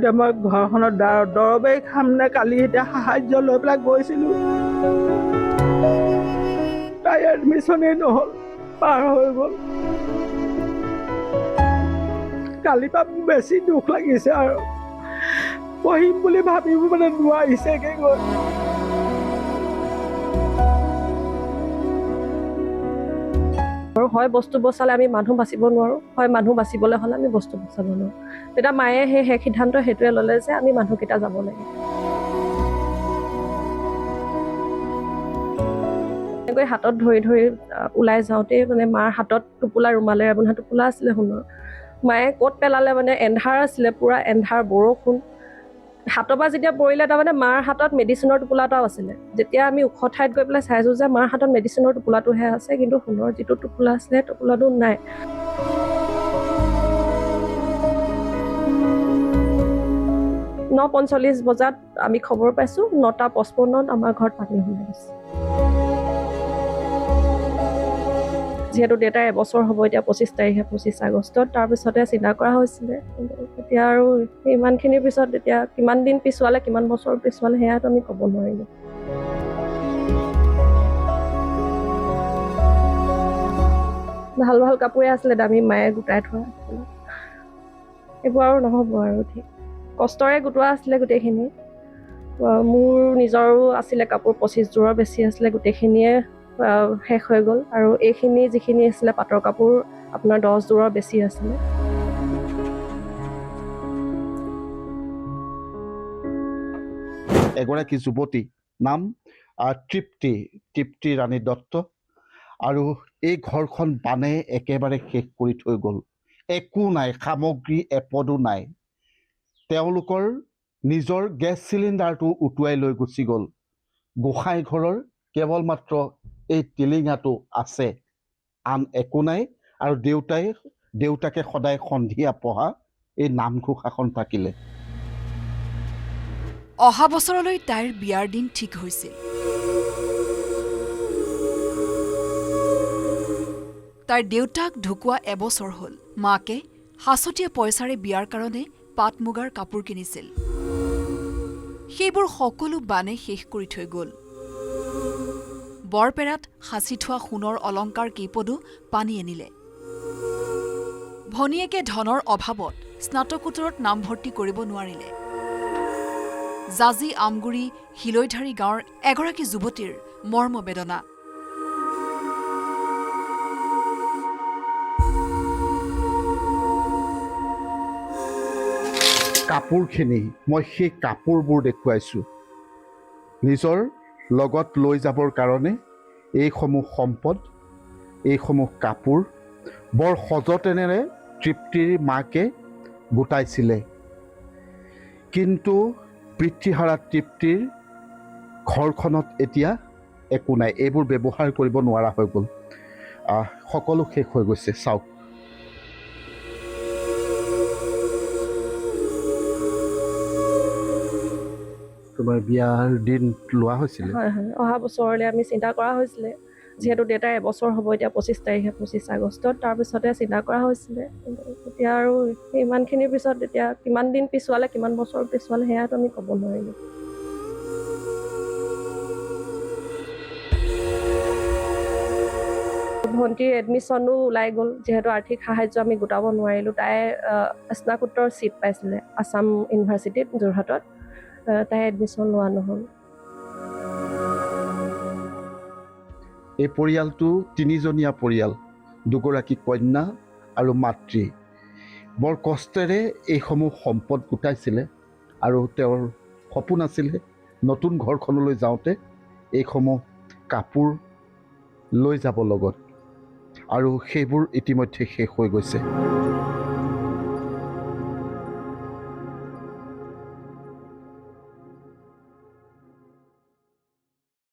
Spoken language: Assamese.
এতিয়া মই ঘৰখনত দৰৱেই খাম নে কালি এতিয়া সাহায্য লৈ পেলাই গৈছিলোঁ, তাই এডমিশ্যনেই নহ'ল, পাৰ হৈ গ'ল। কালিৰ পৰা মোৰ বেছি দুখ লাগিছে আৰু পঢ়িম বুলি ভাবিব মানে নোৱাৰিছেগৈ গৈ। আৰু হয় বস্তু বচালে আমি মানুহ বাচিব নোৱাৰোঁ, হয় মানুহ বাচিবলৈ হ'লে আমি বস্তু বচাব নোৱাৰোঁ। তেতিয়া মায়ে সেই সিদ্ধান্ত সেইটোৱে ল'লে যে আমি মানুহকেইটা যাব লাগে। এনেকৈ হাতত ধৰি ধৰি ওলাই যাওঁতেই মানে মাৰ হাতত টোপোলা ৰুমালেৰে বন্ধা টোপোলা আছিলে সোণৰ। মায়ে ক'ত পেলালে মানে এন্ধাৰ আছিলে, পূৰা এন্ধাৰ, বৰষুণ। হাতৰ পৰা যেতিয়া পৰিলে তাৰমানে মাৰ হাতত মেডিচিনৰ টোপোলা এটাও আছিলে। যেতিয়া আমি ওখ ঠাইত গৈ পেলাই চাইছোঁ যে মাৰ হাতত মেডিচিনৰ টোপোলাটোহে আছে, কিন্তু সোণৰ যিটো টোপোলা আছিলে সেই টোপোলাটো নাই। 9:45 বজাত আমি খবৰ পাইছোঁ, 9:55 আমাৰ ঘৰত পানী সোমাই গৈছে। যিহেতু দেউতাৰ এবছৰ হ'ব এতিয়া 25 তাৰিখে, 25 আগষ্টত, তাৰপিছতে চিন্তা কৰা হৈছিলে। কিন্তু এতিয়া আৰু ইমানখিনিৰ পিছত এতিয়া কিমান দিন পিছুৱালে, কিমান বছৰ পিছুৱালে সেয়াতো আমি ক'ব নোৱাৰিলোঁ। ভাল ভাল কাপোৰে আছিলে দামী, মায়ে গোটাই থোৱা আছিলে। এইবোৰ আৰু নহ'ব আৰু ঠিক কষ্টৰে গোটোৱা আছিলে গোটেইখিনি। মোৰ নিজৰো আছিলে কাপোৰ 25 যোৰৰ বেছি আছিলে, গোটেইখিনিয়ে শেষ হৈ গ'ল। আৰু এইখিনি যিখিনি আছিলে পাটৰ কাপোৰ আপোনাৰ 10 যোৰৰ বেছি আছিলে। এগৰাকী যুৱতী, নাম তৃপ্তি ৰাণী দত্ত, আৰু এই ঘৰখন বানে একেবাৰে শেষ কৰি থৈ গ'ল। একো নাই, সামগ্ৰী এপদো নাই। তেওঁলোকৰ নিজৰ গেছ চিলিণ্ডাৰটো উটুৱাই লৈ গুচি গ'ল। গোসাঁই ঘৰৰ কেৱল মাত্ৰ এই টিলিঙাটো আছে, আন একো নাই। আৰু দেউতাকে সদায় সন্ধিয়া পঢ়া এই নামঘোষাখন থাকিলে। অহা বছৰলৈ তাইৰ বিয়াৰ দিন ঠিক হৈছিল। তাইৰ দেউতাক ঢুকুৱা এবছৰ হ'ল। মাকে সাঁচতীয়া পইচাৰে বিয়াৰ কাৰণে পাট মুগাৰ কাপোৰ কিনিছিল। সেইবোৰ সকলো বানে শেষ কৰি থৈ গ'ল। বৰপেৰাত সাঁচি থোৱা সোণৰ অলংকাৰ কেইপদো পানী আনিলে। ভনীয়েকে ধনৰ অভাৱত স্নাতকোত্তৰত নামভৰ্তি কৰিব নোৱাৰিলে। জাজি আমগুৰি হিলৈধাৰী গাঁৱৰ এগৰাকী যুৱতীৰ মৰ্মবেদনা। কাপোৰখিনি মই সেই কাপোৰবোৰ দেখুৱাইছোঁ। নিজৰ লগত লৈ যাবৰ কাৰণে এইসমূহ সম্পদ, এইসমূহ কাপোৰ বৰ সযতনেৰে তৃপ্তিৰ মাকে গোটাইছিলে। কিন্তু পিতৃহাৰা তৃপ্তিৰ ঘৰখনত এতিয়া একো নাই, এইবোৰ ব্যৱহাৰ কৰিব নোৱাৰা হৈ গ'ল। সকলো শেষ হৈ গৈছে। চাওক, তোমাৰ বিয়াৰ দিন লোৱা হৈছিলে? হয় হয়, অহা বছৰলৈ আমি চিন্তা কৰা হৈছিলে। যিহেতু দেউতাৰ এবছৰ হ'ব এতিয়া 25 তাৰিখে, 25 আগষ্টত, তাৰপিছতে চিন্তা কৰা হৈছিলে। কিন্তু এতিয়া আৰু ইমানখিনিৰ পিছত এতিয়া কিমান দিন পিছুৱালে, কিমান বছৰ পিছুৱালে সেয়াতো আমি ক'ব নোৱাৰিলোঁ। ভণ্টিৰ এডমিশ্যনো ওলাই গ'ল। যিহেতু আৰ্থিক সাহায্য আমি গোটাব নোৱাৰিলোঁ। তাই স্নাতকোত্তৰ ছিট পাইছিলে আছাম ইউনিভাৰ্চিটিত যোৰহাটত, তাই এডমিশ্যন লোৱা নহ'ল। এই পৰিয়ালটো 3জনীয়া পৰিয়াল, 2গৰাকী কন্যা আৰু মাতৃ। বৰ কষ্টেৰে এইসমূহ সম্পদ গোটাইছিলে আৰু তেওঁৰ সপোন আছিলে নতুন ঘৰখনলৈ যাওঁতে এইসমূহ কাপোৰ লৈ যাব লগত, আৰু সেইবোৰ ইতিমধ্যে শেষ হৈ গৈছে।